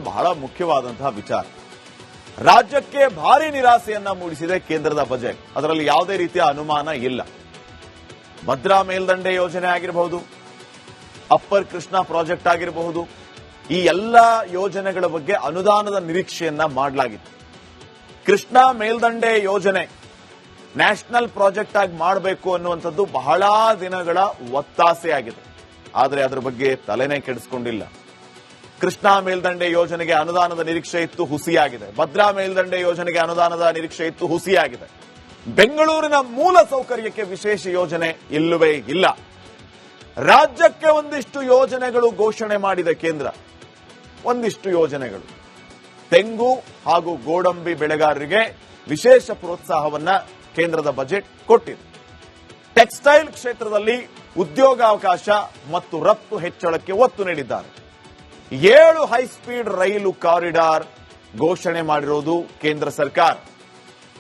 ಬಹಳ ಮುಖ್ಯವಾದಂತಹ ವಿಚಾರ. ರಾಜ್ಯಕ್ಕೆ ಭಾರಿ ನಿರಾಸೆಯನ್ನ ಮೂಡಿಸಿದೆ ಕೇಂದ್ರದ ಬಜೆಟ್. ಅದರಲ್ಲಿ ಯಾವುದೇ ರೀತಿಯ ಅನುಮಾನ ಇಲ್ಲ. ಭದ್ರಾ ಮೇಲ್ದಂಡೆ ಯೋಜನೆ ಆಗಿರಬಹುದು, ಅಪ್ಪರ್ ಕೃಷ್ಣಾ ಪ್ರಾಜೆಕ್ಟ್ ಆಗಿರಬಹುದು, ಈ ಎಲ್ಲ ಯೋಜನೆಗಳ ಬಗ್ಗೆ ಅನುದಾನದ ನಿರೀಕ್ಷೆಯನ್ನ ಮಾಡಲಾಗಿತ್ತು. ಕೃಷ್ಣಾ ಮೇಲ್ದಂಡೆ ಯೋಜನೆ ನ್ಯಾಷನಲ್ ಪ್ರಾಜೆಕ್ಟ್ ಆಗಿ ಮಾಡಬೇಕು ಅನ್ನುವಂಥದ್ದು ಬಹಳ ದಿನಗಳ ಒತ್ತಾಸೆಯಾಗಿದೆ. ಆದರೆ ಅದರ ಬಗ್ಗೆ ತಲೆನೇ ಕೆಡಿಸಿಕೊಂಡಿಲ್ಲ. ಕೃಷ್ಣಾ ಮೇಲ್ದಂಡೆ ಯೋಜನೆಗೆ ಅನುದಾನದ ನಿರೀಕ್ಷೆ ಇತ್ತು, ಹುಸಿಯಾಗಿದೆ. ಭದ್ರಾ ಮೇಲ್ದಂಡೆ ಯೋಜನೆಗೆ ಅನುದಾನದ ನಿರೀಕ್ಷೆ ಇತ್ತು, ಹುಸಿಯಾಗಿದೆ. ಬೆಂಗಳೂರಿನ ಮೂಲ ಸೌಕರ್ಯಕ್ಕೆ ವಿಶೇಷ ಯೋಜನೆ ಇಲ್ಲವೇ ಇಲ್ಲ. ರಾಜ್ಯಕ್ಕೆ ಒಂದಿಷ್ಟು ಯೋಜನೆಗಳು ಘೋಷಣೆ ಮಾಡಿದೆ ಕೇಂದ್ರ. ಒಂದಿಷ್ಟು ಯೋಜನೆಗಳು ತೆಂಗು ಹಾಗೂ ಗೋಡಂಬಿ ಬೆಳೆಗಾರರಿಗೆ ವಿಶೇಷ ಪ್ರೋತ್ಸಾಹವನ್ನ ಕೇಂದ್ರದ ಬಜೆಟ್ ಕೊಟ್ಟಿದೆ. ಟೆಕ್ಸ್ಟೈಲ್ ಕ್ಷೇತ್ರದಲ್ಲಿ ಉದ್ಯೋಗಾವಕಾಶ ಮತ್ತು ರಫ್ತು ಹೆಚ್ಚಳಕ್ಕೆ ಒತ್ತು ನೀಡಿದ್ದಾರೆ. 7 ಹೈಸ್ಪೀಡ್ ರೈಲು ಕಾರಿಡಾರ್ ಘೋಷಣೆ ಮಾಡಿರೋದು ಕೇಂದ್ರ ಸರ್ಕಾರ.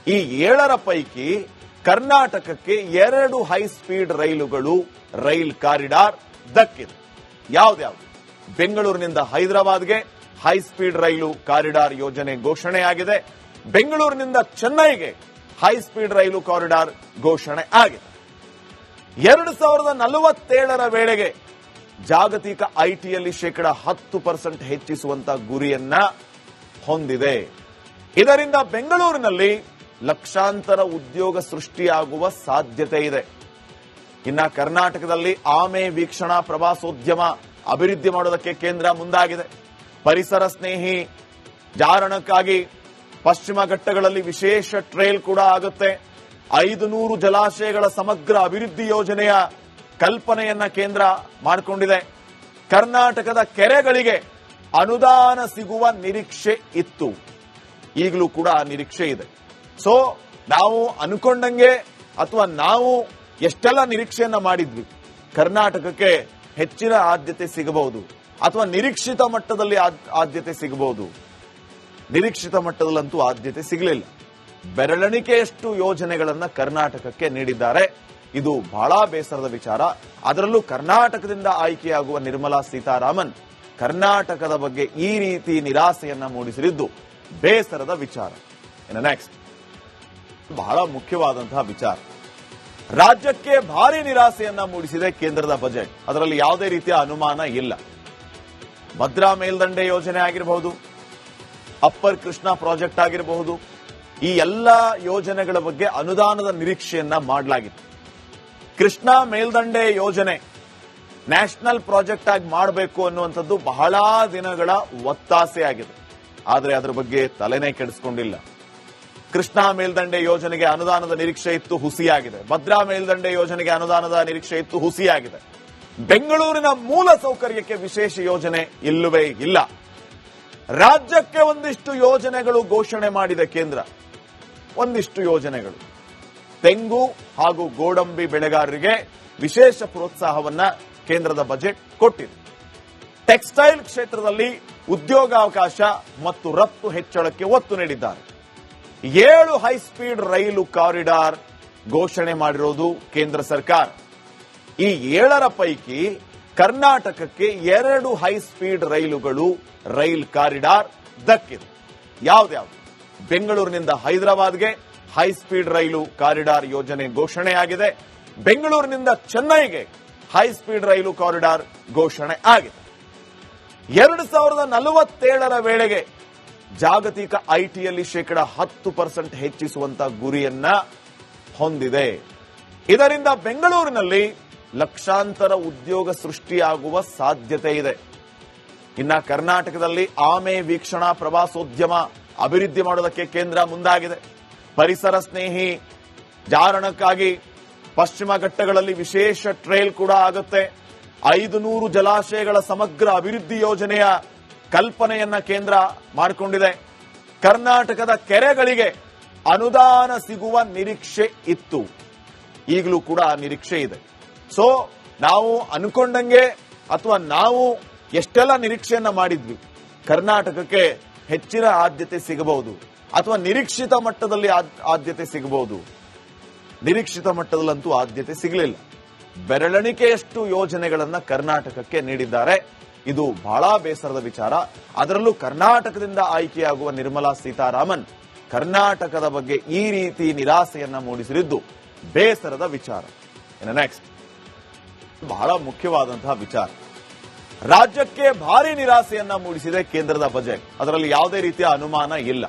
ಈ 7ರ ಪೈಕಿ ಕರ್ನಾಟಕಕ್ಕೆ 2 ಹೈಸ್ಪೀಡ್ ರೈಲುಗಳು ರೈಲ್ ಕಾರಿಡಾರ್ ದಕ್ಕಿದೆ. ಯಾವ್ದ್ಯಾವ್ದು? ಬೆಂಗಳೂರಿನಿಂದ ಹೈದರಾಬಾದ್ಗೆ ಹೈಸ್ಪೀಡ್ ರೈಲು ಕಾರಿಡಾರ್ ಯೋಜನೆ ಘೋಷಣೆಯಾಗಿದೆ. ಬೆಂಗಳೂರಿನಿಂದ ಚೆನ್ನೈಗೆ ಹೈಸ್ಪೀಡ್ ರೈಲು ಕಾರಿಡಾರ್ ಘೋಷಣೆ ಆಗಿದೆ. 2047ರ ವೇಳೆಗೆ ಜಾಗತಿಕ ಐಟಿಯಲ್ಲಿ 10% ಹೆಚ್ಚಿಸುವಂತ ಗುರಿಯನ್ನ ಹೊಂದಿದೆ. ಇದರಿಂದ ಬೆಂಗಳೂರಿನಲ್ಲಿ ಲಕ್ಷಾಂತರ ಉದ್ಯೋಗ ಸೃಷ್ಟಿಯಾಗುವ ಸಾಧ್ಯತೆ ಇದೆ. ಇನ್ನ ಕರ್ನಾಟಕದಲ್ಲಿ ಆಮೆ ವೀಕ್ಷಣಾ ಪ್ರವಾಸೋದ್ಯಮ ಅಭಿವೃದ್ಧಿ ಮಾಡೋದಕ್ಕೆ ಕೇಂದ್ರ ಮುಂದಾಗಿದೆ. ಪರಿಸರ ಸ್ನೇಹಿ ಜಾರಣಕ್ಕಾಗಿ ಪಶ್ಚಿಮ ಘಟ್ಟಗಳಲ್ಲಿ ವಿಶೇಷ ಟ್ರೇಲ್ ಕೂಡ ಆಗುತ್ತೆ. 500 ಜಲಾಶಯಗಳ ಸಮಗ್ರ ಅಭಿವೃದ್ಧಿ ಯೋಜನೆಯ ಕಲ್ಪನೆಯನ್ನ ಕೇಂದ್ರ ಮಾಡಿಕೊಂಡಿದೆ. ಕರ್ನಾಟಕದ ಕೆರೆಗಳಿಗೆ ಅನುದಾನ ಸಿಗುವ ನಿರೀಕ್ಷೆ ಇತ್ತು, ಈಗಲೂ ಕೂಡ ಆ ನಿರೀಕ್ಷೆ ಇದೆ. ಸೊ ನಾವು ಅನ್ಕೊಂಡಂಗೆ ಅಥವಾ ನಾವು ಎಷ್ಟೆಲ್ಲ ನಿರೀಕ್ಷೆಯನ್ನ ಮಾಡಿದ್ವಿ, ಕರ್ನಾಟಕಕ್ಕೆ ಹೆಚ್ಚಿನ ಆದ್ಯತೆ ಸಿಗಬಹುದು ಅಥವಾ ನಿರೀಕ್ಷಿತ ಮಟ್ಟದಲ್ಲಿ ಆದ್ಯತೆ ಸಿಗಬಹುದು. ನಿರೀಕ್ಷಿತ ಮಟ್ಟದಲ್ಲಂತೂ ಆದ್ಯತೆ ಸಿಗಲಿಲ್ಲ. ಬೆರಳೆಣಿಕೆಯಷ್ಟು ಯೋಜನೆಗಳನ್ನ ಕರ್ನಾಟಕಕ್ಕೆ ನೀಡಿದ್ದಾರೆ. ಇದು ಬಹಳ ಬೇಸರದ ವಿಚಾರ. ಅದರಲ್ಲೂ ಕರ್ನಾಟಕದಿಂದ ಆಯ್ಕೆಯಾಗುವ ನಿರ್ಮಲಾ ಸೀತಾರಾಮನ್ ಕರ್ನಾಟಕದ ಬಗ್ಗೆ ಈ ರೀತಿ ನಿರಾಸೆಯನ್ನ ಮೂಡಿಸಿದ್ದು ಬೇಸರದ ವಿಚಾರ. ಇನ್ನು ನೆಕ್ಸ್ಟ್ ಬಹಳ ಮುಖ್ಯವಾದಂತಹ ವಿಚಾರ. ರಾಜ್ಯಕ್ಕೆ ಭಾರಿ ನಿರಾಸೆಯನ್ನ ಮೂಡಿಸಿದೆ ಕೇಂದ್ರದ ಬಜೆಟ್. ಅದರಲ್ಲಿ ಯಾವುದೇ ರೀತಿಯ ಅನುಮಾನ ಇಲ್ಲ. ಭದ್ರಾ ಮೇಲ್ದಂಡೆ ಯೋಜನೆ ಆಗಿರಬಹುದು, ಅಪ್ಪರ್ ಕೃಷ್ಣಾ ಪ್ರಾಜೆಕ್ಟ್ ಆಗಿರಬಹುದು, ಈ ಎಲ್ಲ ಯೋಜನೆಗಳ ಬಗ್ಗೆ ಅನುದಾನದ ನಿರೀಕ್ಷೆಯನ್ನ ಮಾಡಲಾಗಿತ್ತು. ಕೃಷ್ಣಾ ಮೇಲ್ದಂಡೆ ಯೋಜನೆ ನ್ಯಾಷನಲ್ ಪ್ರಾಜೆಕ್ಟ್ ಆಗಿ ಮಾಡಬೇಕು ಅನ್ನುವಂಥದ್ದು ಬಹಳ ದಿನಗಳ ಒತ್ತಾಸೆಯಾಗಿದೆ. ಆದರೆ ಅದರ ಬಗ್ಗೆ ತಲೆನೇ ಕೆಡಿಸಿಕೊಂಡಿಲ್ಲ. ಕೃಷ್ಣಾ ಮೇಲ್ದಂಡೆ ಯೋಜನೆಗೆ ಅನುದಾನದ ನಿರೀಕ್ಷೆ ಇತ್ತು, ಹುಸಿಯಾಗಿದೆ. ಭದ್ರಾ ಮೇಲ್ದಂಡೆ ಯೋಜನೆಗೆ ಅನುದಾನದ ನಿರೀಕ್ಷೆ ಇತ್ತು, ಹುಸಿಯಾಗಿದೆ. ಬೆಂಗಳೂರಿನ ಮೂಲ ಸೌಕರ್ಯಕ್ಕೆ ವಿಶೇಷ ಯೋಜನೆ ಇಲ್ಲವೇ ಇಲ್ಲ. ರಾಜ್ಯಕ್ಕೆ ಒಂದಿಷ್ಟು ಯೋಜನೆಗಳು ಘೋಷಣೆ ಮಾಡಿದೆ ಕೇಂದ್ರ. ಒಂದಿಷ್ಟು ಯೋಜನೆಗಳು ತೆಂಗು ಹಾಗೂ ಗೋಡಂಬಿ ಬೆಳೆಗಾರರಿಗೆ ವಿಶೇಷ ಪ್ರೋತ್ಸಾಹವನ್ನ ಕೇಂದ್ರದ ಬಜೆಟ್ ಕೊಟ್ಟಿದೆ. ಟೆಕ್ಸ್ಟೈಲ್ ಕ್ಷೇತ್ರದಲ್ಲಿ ಉದ್ಯೋಗಾವಕಾಶ ಮತ್ತು ರಫ್ತು ಹೆಚ್ಚಳಕ್ಕೆ ಒತ್ತು ನೀಡಿದ್ದಾರೆ. 7 ಹೈಸ್ಪೀಡ್ ರೈಲು ಕಾರಿಡಾರ್ ಘೋಷಣೆ ಮಾಡಿರೋದು ಕೇಂದ್ರ ಸರ್ಕಾರ. ಈ 7ರ ಪೈಕಿ ಕರ್ನಾಟಕಕ್ಕೆ 2 ಹೈಸ್ಪೀಡ್ ರೈಲುಗಳು ರೈಲ್ ಕಾರಿಡಾರ್ ದಕ್ಕಿದೆ. ಯಾವ್ದ್ಯಾವ್ದು? ಬೆಂಗಳೂರಿನಿಂದ ಹೈದರಾಬಾದ್ಗೆ ಹೈಸ್ಪೀಡ್ ರೈಲು ಕಾರಿಡಾರ್ ಯೋಜನೆ ಘೋಷಣೆಯಾಗಿದೆ. ಬೆಂಗಳೂರಿನಿಂದ ಚೆನ್ನೈಗೆ ಹೈಸ್ಪೀಡ್ ರೈಲು ಕಾರಿಡಾರ್ ಘೋಷಣೆ ಆಗಿದೆ. 2047ರ ವೇಳೆಗೆ ಜಾಗತಿಕ ಐಟಿಯಲ್ಲಿ 10% ಹೆಚ್ಚಿಸುವಂತ ಗುರಿಯನ್ನ ಹೊಂದಿದೆ. ಇದರಿಂದ ಬೆಂಗಳೂರಿನಲ್ಲಿ ಲಕ್ಷಾಂತರ ಉದ್ಯೋಗ ಸೃಷ್ಟಿಯಾಗುವ ಸಾಧ್ಯತೆ ಇದೆ. ಇನ್ನ ಕರ್ನಾಟಕದಲ್ಲಿ ಆಮೆ ವೀಕ್ಷಣಾ ಪ್ರವಾಸೋದ್ಯಮ ಅಭಿವೃದ್ಧಿ ಮಾಡೋದಕ್ಕೆ ಕೇಂದ್ರ ಮುಂದಾಗಿದೆ. ಪರಿಸರ ಸ್ನೇಹಿ ಜಾರಣಕ್ಕಾಗಿ ಪಶ್ಚಿಮ ಘಟ್ಟಗಳಲ್ಲಿ ವಿಶೇಷ ಟ್ರೇಲ್ ಕೂಡ ಆಗುತ್ತೆ. 500 ಜಲಾಶಯಗಳ ಸಮಗ್ರ ಅಭಿವೃದ್ಧಿ ಯೋಜನೆಯ ಕಲ್ಪನೆಯನ್ನ ಕೇಂದ್ರ ಮಾಡಿಕೊಂಡಿದೆ. ಕರ್ನಾಟಕದ ಕೆರೆಗಳಿಗೆ ಅನುದಾನ ಸಿಗುವ ನಿರೀಕ್ಷೆ ಇತ್ತು, ಈಗಲೂ ಕೂಡ ಆ ನಿರೀಕ್ಷೆ ಇದೆ. ಸೊ ನಾವು ಅನ್ಕೊಂಡಂಗೆ ಅಥವಾ ನಾವು ಎಷ್ಟೆಲ್ಲ ನಿರೀಕ್ಷೆಯನ್ನ ಮಾಡಿದ್ವಿ, ಕರ್ನಾಟಕಕ್ಕೆ ಹೆಚ್ಚಿನ ಆದ್ಯತೆ ಸಿಗಬಹುದು ಅಥವಾ ನಿರೀಕ್ಷಿತ ಮಟ್ಟದಲ್ಲಿ ಆದ್ಯತೆ ಸಿಗಬಹುದು. ನಿರೀಕ್ಷಿತ ಮಟ್ಟದಲ್ಲಂತೂ ಆದ್ಯತೆ ಸಿಗಲಿಲ್ಲ. ಬೆರಳೆಣಿಕೆಯಷ್ಟು ಯೋಜನೆಗಳನ್ನ ಕರ್ನಾಟಕಕ್ಕೆ ನೀಡಿದ್ದಾರೆ. ಇದು ಬಹಳ ಬೇಸರದ ವಿಚಾರ. ಅದರಲ್ಲೂ ಕರ್ನಾಟಕದಿಂದ ಆಯ್ಕೆಯಾಗುವ ನಿರ್ಮಲಾ ಸೀತಾರಾಮನ್ ಕರ್ನಾಟಕದ ಬಗ್ಗೆ ಈ ರೀತಿ ನಿರಾಸೆಯನ್ನ ಮೂಡಿಸಿದ್ದು ಬೇಸರದ ವಿಚಾರ. ಇನ್ನು ನೆಕ್ಸ್ಟ್ ಬಹಳ ಮುಖ್ಯವಾದಂತಹ ವಿಚಾರ. ರಾಜ್ಯಕ್ಕೆ ಭಾರಿ ನಿರಾಸೆಯನ್ನ ಮೂಡಿಸಿದೆ ಕೇಂದ್ರದ ಬಜೆಟ್. ಅದರಲ್ಲಿ ಯಾವುದೇ ರೀತಿಯ ಅನುಮಾನ ಇಲ್ಲ.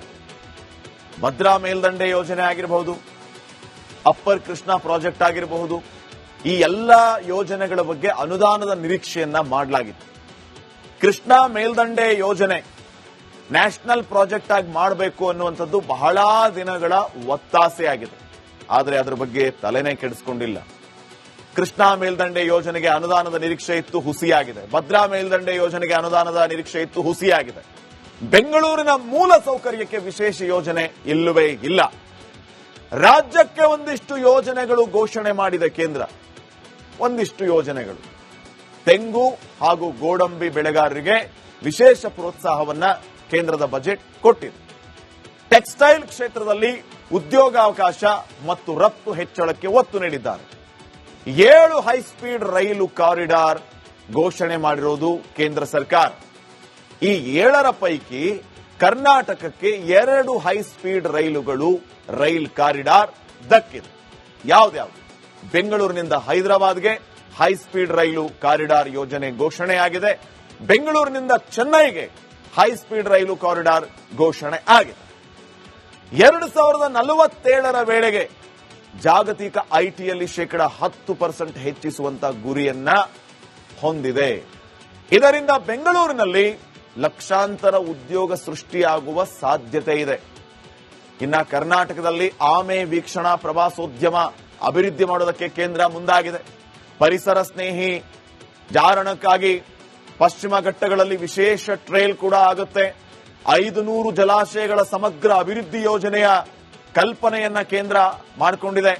ಭದ್ರಾ ಮೇಲ್ದಂಡೆ ಯೋಜನೆ ಆಗಿರಬಹುದು, ಅಪ್ಪರ್ ಕೃಷ್ಣಾ ಪ್ರಾಜೆಕ್ಟ್ ಆಗಿರಬಹುದು, ಈ ಎಲ್ಲ ಯೋಜನೆಗಳ ಬಗ್ಗೆ ಅನುದಾನದ ನಿರೀಕ್ಷೆಯನ್ನ ಮಾಡಲಾಗಿತ್ತು. ಕೃಷ್ಣಾ ಮೇಲ್ದಂಡೆ ಯೋಜನೆ ನ್ಯಾಷನಲ್ ಪ್ರಾಜೆಕ್ಟ್ ಆಗಿ ಮಾಡಬೇಕು ಅನ್ನುವಂಥದ್ದು ಬಹಳ ದಿನಗಳ ಒತ್ತಾಸೆಯಾಗಿದೆ. ಆದರೆ ಅದರ ಬಗ್ಗೆ ತಲೆನೇ ಕೆಡಿಸಿಕೊಂಡಿಲ್ಲ. ಕೃಷ್ಣಾ ಮೇಲ್ದಂಡೆ ಯೋಜನೆಗೆ ಅನುದಾನದ ನಿರೀಕ್ಷೆ ಇತ್ತು, ಹುಸಿಯಾಗಿದೆ. ಭದ್ರಾ ಮೇಲ್ದಂಡೆ ಯೋಜನೆಗೆ ಅನುದಾನದ ನಿರೀಕ್ಷೆ ಇತ್ತು, ಹುಸಿಯಾಗಿದೆ. ಬೆಂಗಳೂರಿನ ಮೂಲ ಸೌಕರ್ಯಕ್ಕೆ ವಿಶೇಷ ಯೋಜನೆ ಇಲ್ಲವೇ ಇಲ್ಲ. ರಾಜ್ಯಕ್ಕೆ ಒಂದಿಷ್ಟು ಯೋಜನೆಗಳು ಘೋಷಣೆ ಮಾಡಿದೆ ಕೇಂದ್ರ. ಒಂದಿಷ್ಟು ಯೋಜನೆಗಳು ತೆಂಗು ಹಾಗೂ ಗೋಡಂಬಿ ಬೆಳೆಗಾರರಿಗೆ ವಿಶೇಷ ಪ್ರೋತ್ಸಾಹವನ್ನ ಕೇಂದ್ರದ ಬಜೆಟ್ ಕೊಟ್ಟಿದೆ. ಟೆಕ್ಸ್ಟೈಲ್ ಕ್ಷೇತ್ರದಲ್ಲಿ ಉದ್ಯೋಗಾವಕಾಶ ಮತ್ತು ರಫ್ತು ಹೆಚ್ಚಳಕ್ಕೆ ಒತ್ತು ನೀಡಿದ್ದಾರೆ. 7 ಹೈಸ್ಪೀಡ್ ರೈಲು ಕಾರಿಡಾರ್ ಘೋಷಣೆ ಮಾಡಿರೋದು ಕೇಂದ್ರ ಸರ್ಕಾರ. ಈ 7ರ ಪೈಕಿ ಕರ್ನಾಟಕಕ್ಕೆ 2 ಹೈಸ್ಪೀಡ್ ರೈಲುಗಳು ರೈಲ್ ಕಾರಿಡಾರ್ ದಕ್ಕಿದೆ. ಯಾವ್ದ್ಯಾವ್ದು? ಬೆಂಗಳೂರಿನಿಂದ ಹೈದರಾಬಾದ್ಗೆ ಹೈಸ್ಪೀಡ್ ರೈಲು ಕಾರಿಡಾರ್ ಯೋಜನೆ ಘೋಷಣೆಯಾಗಿದೆ. ಬೆಂಗಳೂರಿನಿಂದ ಚೆನ್ನೈಗೆ ಹೈಸ್ಪೀಡ್ ರೈಲು ಕಾರಿಡಾರ್ ಘೋಷಣೆ ಆಗಿದೆ. 2047ರ ವೇಳೆಗೆ ಜಾಗತಿಕ ಐಟಿಯಲ್ಲಿ 10% ಹೆಚ್ಚಿಸುವಂತ ಗುರಿಯನ್ನ ಹೊಂದಿದೆ. ಇದರಿಂದ ಬೆಂಗಳೂರಿನಲ್ಲಿ ಲಕ್ಷಾಂತರ ಉದ್ಯೋಗ ಸೃಷ್ಟಿಯಾಗುವ ಸಾಧ್ಯತೆ ಇದೆ. ಇನ್ನ ಕರ್ನಾಟಕದಲ್ಲಿ ಆಮೆ ವೀಕ್ಷಣಾ ಪ್ರವಾಸೋದ್ಯಮ ಅಭಿವೃದ್ಧಿ ಮಾಡೋದಕ್ಕೆ ಕೇಂದ್ರ ಮುಂದಾಗಿದೆ. ಪರಿಸರ ಸ್ನೇಹಿ ಜಾರಣಕ್ಕಾಗಿ ಪಶ್ಚಿಮ ಘಟ್ಟಗಳಲ್ಲಿ ವಿಶೇಷ ಟ್ರೇಲ್ ಕೂಡ ಆಗುತ್ತೆ. 500 ಜಲಾಶಯಗಳ ಸಮಗ್ರ ಅಭಿವೃದ್ಧಿ ಯೋಜನೆಯ ಕಲ್ಪನೆಯನ್ನ ಕೇಂದ್ರ ಮಾಡಿಕೊಂಡಿದೆ.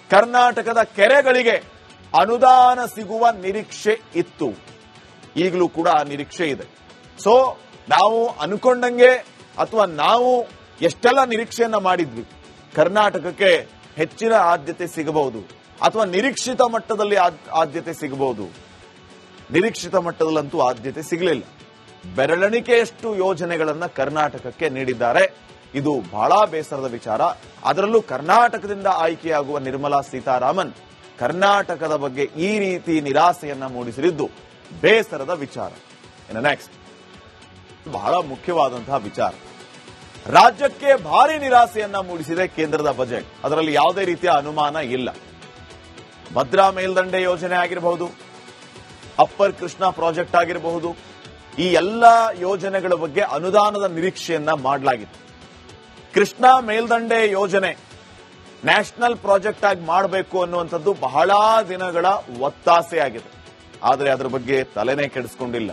ಕರ್ನಾಟಕದ ಕೆರೆಗಳಿಗೆ ಅನುದಾನ ಸಿಗುವ ನಿರೀಕ್ಷೆ ಇತ್ತು, ಈಗಲೂ ಕೂಡ ಆ ನಿರೀಕ್ಷೆ ಇದೆ. ಸೊ ನಾವು ಅನ್ಕೊಂಡಂಗೆ ಅಥವಾ ನಾವು ಎಷ್ಟೆಲ್ಲ ನಿರೀಕ್ಷೆಯನ್ನ ಮಾಡಿದ್ವಿ, ಕರ್ನಾಟಕಕ್ಕೆ ಹೆಚ್ಚಿನ ಆದ್ಯತೆ ಸಿಗಬಹುದು ಅಥವಾ ನಿರೀಕ್ಷಿತ ಮಟ್ಟದಲ್ಲಿ ಆದ್ಯತೆ ಸಿಗಬಹುದು. ನಿರೀಕ್ಷಿತ ಮಟ್ಟದಲ್ಲಂತೂ ಆದ್ಯತೆ ಸಿಗಲಿಲ್ಲ. ಬೆರಳೆಣಿಕೆಯಷ್ಟು ಯೋಜನೆಗಳನ್ನ ಕರ್ನಾಟಕಕ್ಕೆ ನೀಡಿದ್ದಾರೆ. ಇದು ಬಹಳ ಬೇಸರದ ವಿಚಾರ. ಅದರಲ್ಲೂ ಕರ್ನಾಟಕದಿಂದ ಆಯ್ಕೆಯಾಗುವ ನಿರ್ಮಲಾ ಸೀತಾರಾಮನ್ ಕರ್ನಾಟಕದ ಬಗ್ಗೆ ಈ ರೀತಿ ನಿರಾಸೆಯನ್ನ ಮೂಡಿಸಿದ್ದು ಬೇಸರದ ವಿಚಾರ. ಇನ್ನು ನೆಕ್ಸ್ಟ್ ಬಹಳ ಮುಖ್ಯವಾದಂತಹ ವಿಚಾರ. ರಾಜ್ಯಕ್ಕೆ ಭಾರಿ ನಿರಾಸೆಯನ್ನ ಮೂಡಿಸಿದೆ ಕೇಂದ್ರದ ಬಜೆಟ್. ಅದರಲ್ಲಿ ಯಾವುದೇ ರೀತಿಯ ಅನುಮಾನ ಇಲ್ಲ. ಭದ್ರಾ ಮೇಲ್ದಂಡೆ ಯೋಜನೆ ಆಗಿರಬಹುದು, ಅಪ್ಪರ್ ಕೃಷ್ಣಾ ಪ್ರಾಜೆಕ್ಟ್ ಆಗಿರಬಹುದು, ಈ ಎಲ್ಲ ಯೋಜನೆಗಳ ಬಗ್ಗೆ ಅನುದಾನದ ನಿರೀಕ್ಷೆಯನ್ನ ಮಾಡಲಾಗಿತ್ತು. ಕೃಷ್ಣಾ ಮೇಲ್ದಂಡೆ ಯೋಜನೆ ನ್ಯಾಷನಲ್ ಪ್ರಾಜೆಕ್ಟ್ ಆಗಿ ಮಾಡಬೇಕು ಅನ್ನುವಂಥದ್ದು ಬಹಳ ದಿನಗಳ ಒತ್ತಾಸೆಯಾಗಿದೆ. ಆದರೆ ಅದರ ಬಗ್ಗೆ ತಲೆನೇ ಕೆಡಿಸಿಕೊಂಡಿಲ್ಲ.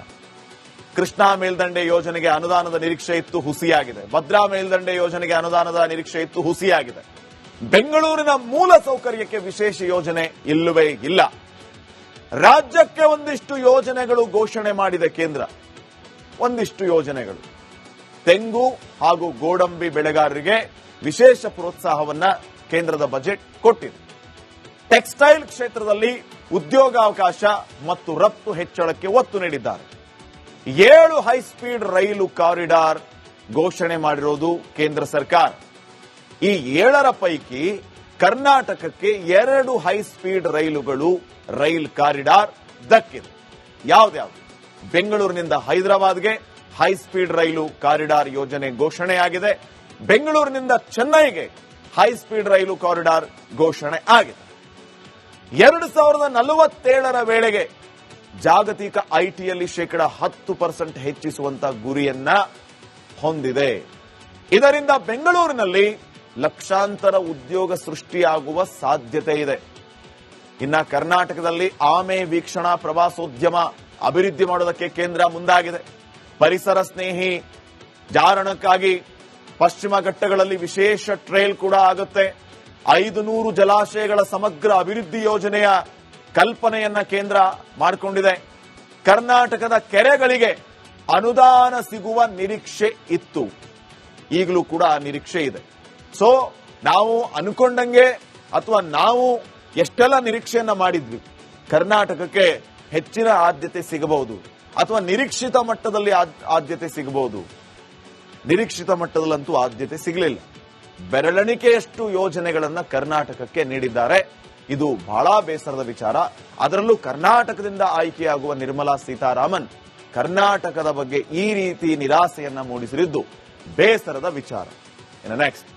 ಕೃಷ್ಣಾ ಮೇಲ್ದಂಡೆ ಯೋಜನೆಗೆ ಅನುದಾನದ ನಿರೀಕ್ಷೆ ಇತ್ತು, ಹುಸಿಯಾಗಿದೆ. ಭದ್ರಾ ಮೇಲ್ದಂಡೆ ಯೋಜನೆಗೆ ಅನುದಾನದ ನಿರೀಕ್ಷೆ ಇತ್ತು, ಹುಸಿಯಾಗಿದೆ. ಬೆಂಗಳೂರಿನ ಮೂಲ ಸೌಕರ್ಯಕ್ಕೆ ವಿಶೇಷ ಯೋಜನೆ ಇಲ್ಲವೇ ಇಲ್ಲ. ರಾಜ್ಯಕ್ಕೆ ಒಂದಿಷ್ಟು ಯೋಜನೆಗಳು ಘೋಷಣೆ ಮಾಡಿದೆ ಕೇಂದ್ರ. ಒಂದಿಷ್ಟು ಯೋಜನೆಗಳು ತೆಂಗು ಹಾಗೂ ಗೋಡಂಬಿ ಬೆಳೆಗಾರರಿಗೆ ವಿಶೇಷ ಪ್ರೋತ್ಸಾಹವನ್ನ ಕೇಂದ್ರದ ಬಜೆಟ್ ಕೊಟ್ಟಿದೆ. ಟೆಕ್ಸ್ಟೈಲ್ ಕ್ಷೇತ್ರದಲ್ಲಿ ಉದ್ಯೋಗಾವಕಾಶ ಮತ್ತು ರಫ್ತು ಹೆಚ್ಚಳಕ್ಕೆ ಒತ್ತು ನೀಡಿದ್ದಾರೆ. 7 ಹೈಸ್ಪೀಡ್ ರೈಲು ಕಾರಿಡಾರ್ ಘೋಷಣೆ ಮಾಡಿರೋದು ಕೇಂದ್ರ ಸರ್ಕಾರ. ಈ 7ರ ಪೈಕಿ ಕರ್ನಾಟಕಕ್ಕೆ 2 ಹೈಸ್ಪೀಡ್ ರೈಲುಗಳು ರೈಲ್ ಕಾರಿಡಾರ್ ದಕ್ಕಿದೆ. ಯಾವ್ದ್ಯಾವ್ದು? ಬೆಂಗಳೂರಿನಿಂದ ಹೈದರಾಬಾದ್ಗೆ ಹೈಸ್ಪೀಡ್ ರೈಲು ಕಾರಿಡಾರ್ ಯೋಜನೆ ಘೋಷಣೆಯಾಗಿದೆ. ಬೆಂಗಳೂರಿನಿಂದ ಚೆನ್ನೈಗೆ ಹೈಸ್ಪೀಡ್ ರೈಲು ಕಾರಿಡಾರ್ ಘೋಷಣೆ ಆಗಿದೆ. 2047ರ ವೇಳೆಗೆ ಜಾಗತಿಕ ಐಟಿಯಲ್ಲಿ 10% ಹೆಚ್ಚಿಸುವಂತ ಗುರಿಯನ್ನ ಹೊಂದಿದೆ. ಇದರಿಂದ ಬೆಂಗಳೂರಿನಲ್ಲಿ ಲಕ್ಷಾಂತರ ಉದ್ಯೋಗ ಸೃಷ್ಟಿಯಾಗುವ ಸಾಧ್ಯತೆ ಇದೆ. ಇನ್ನ ಕರ್ನಾಟಕದಲ್ಲಿ ಆಮೆ ವೀಕ್ಷಣಾ ಪ್ರವಾಸೋದ್ಯಮ ಅಭಿವೃದ್ಧಿ ಮಾಡೋದಕ್ಕೆ ಕೇಂದ್ರ ಮುಂದಾಗಿದೆ. ಪರಿಸರ ಸ್ನೇಹಿ ಜಾರಣಕ್ಕಾಗಿ ಪಶ್ಚಿಮ ಘಟ್ಟಗಳಲ್ಲಿ ವಿಶೇಷ ಟ್ರೇಲ್ ಕೂಡ ಆಗುತ್ತೆ. 500 ಜಲಾಶಯಗಳ ಸಮಗ್ರ ಅಭಿವೃದ್ಧಿ ಯೋಜನೆಯ ಕಲ್ಪನೆಯನ್ನ ಕೇಂದ್ರ ಮಾಡಿಕೊಂಡಿದೆ. ಕರ್ನಾಟಕದ ಕೆರೆಗಳಿಗೆ ಅನುದಾನ ಸಿಗುವ ನಿರೀಕ್ಷೆ ಇತ್ತು, ಈಗಲೂ ಕೂಡ ಆ ನಿರೀಕ್ಷೆ ಇದೆ. ಸೊ ನಾವು ಅನ್ಕೊಂಡಂಗೆ ಅಥವಾ ನಾವು ಎಷ್ಟೆಲ್ಲ ನಿರೀಕ್ಷೆಯನ್ನ ಮಾಡಿದ್ವಿ, ಕರ್ನಾಟಕಕ್ಕೆ ಹೆಚ್ಚಿನ ಆದ್ಯತೆ ಸಿಗಬಹುದು ಅಥವಾ ನಿರೀಕ್ಷಿತ ಮಟ್ಟದಲ್ಲಿ ಆದ್ಯತೆ ಸಿಗಬಹುದು? ನಿರೀಕ್ಷಿತ ಮಟ್ಟದಲ್ಲಂತೂ ಆದ್ಯತೆ ಸಿಗಲಿಲ್ಲ. ಬೆರಳೆಣಿಕೆಯಷ್ಟು ಯೋಜನೆಗಳನ್ನ ಕರ್ನಾಟಕಕ್ಕೆ ನೀಡಿದ್ದಾರೆ. ಇದು ಬಹಳ ಬೇಸರದ ವಿಚಾರ. ಅದರಲ್ಲೂ ಕರ್ನಾಟಕದಿಂದ ಆಯ್ಕೆಯಾಗುವ ನಿರ್ಮಲಾ ಸೀತಾರಾಮನ್ ಕರ್ನಾಟಕದ ಬಗ್ಗೆ ಈ ರೀತಿ ನಿರಾಸೆಯನ್ನ ಮೂಡಿಸಿದ್ದು ಬೇಸರದ ವಿಚಾರ. ಇನ್ನು ನೆಕ್ಸ್ಟ್